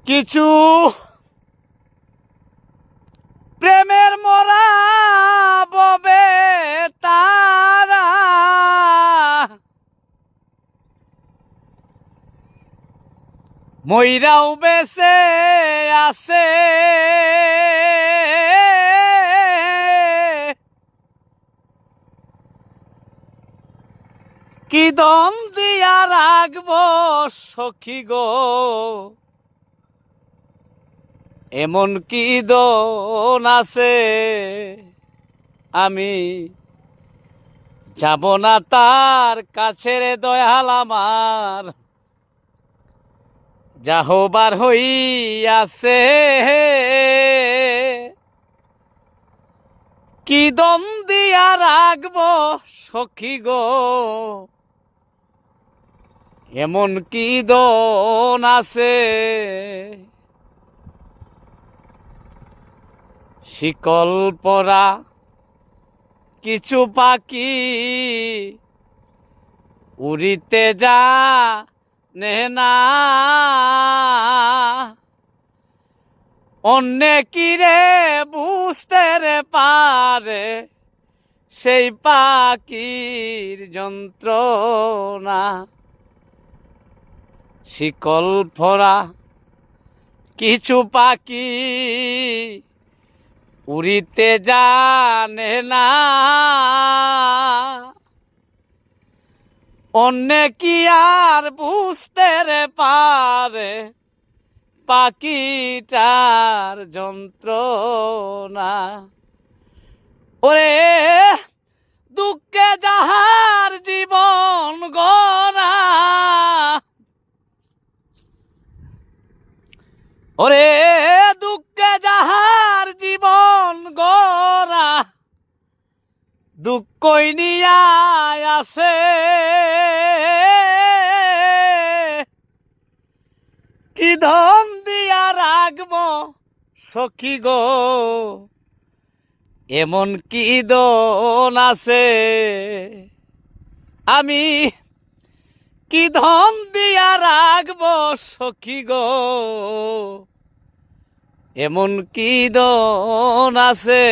কিছু প্রেমের মরা ববে তারা মইরাও বেঁচে আছে কি দম দিয়া রাখব সখী গো এমন কি দন আছে আমি যাব না তার কাছে রে দয়াল আমার যাহবার হইয়াছে কি দম দিয়া রাখব সখী গো এমন কি দন আছে শিকল পরা কিছু পাখি উড়িতে যা নেনা অন্য কিরে বুঝতে রে পারে সেই পাখির যন্ত্রণা শিকল পরা কিছু পাখি উড়িতে জানে না অন্য কি আর বুঝতে রে পারে পাখিটার যন্ত্রণা ওরে দুঃখে যাহার জীবন গড়া ওরে দুঃখে যাহার জীবন গড়া দুঃখই নিয়া আছে কি ধন দিয়া রাখব সখী গো এমন কি দন আছে আমি কি ধন দিয়া রাখব সখী গো এমন কি দন আছে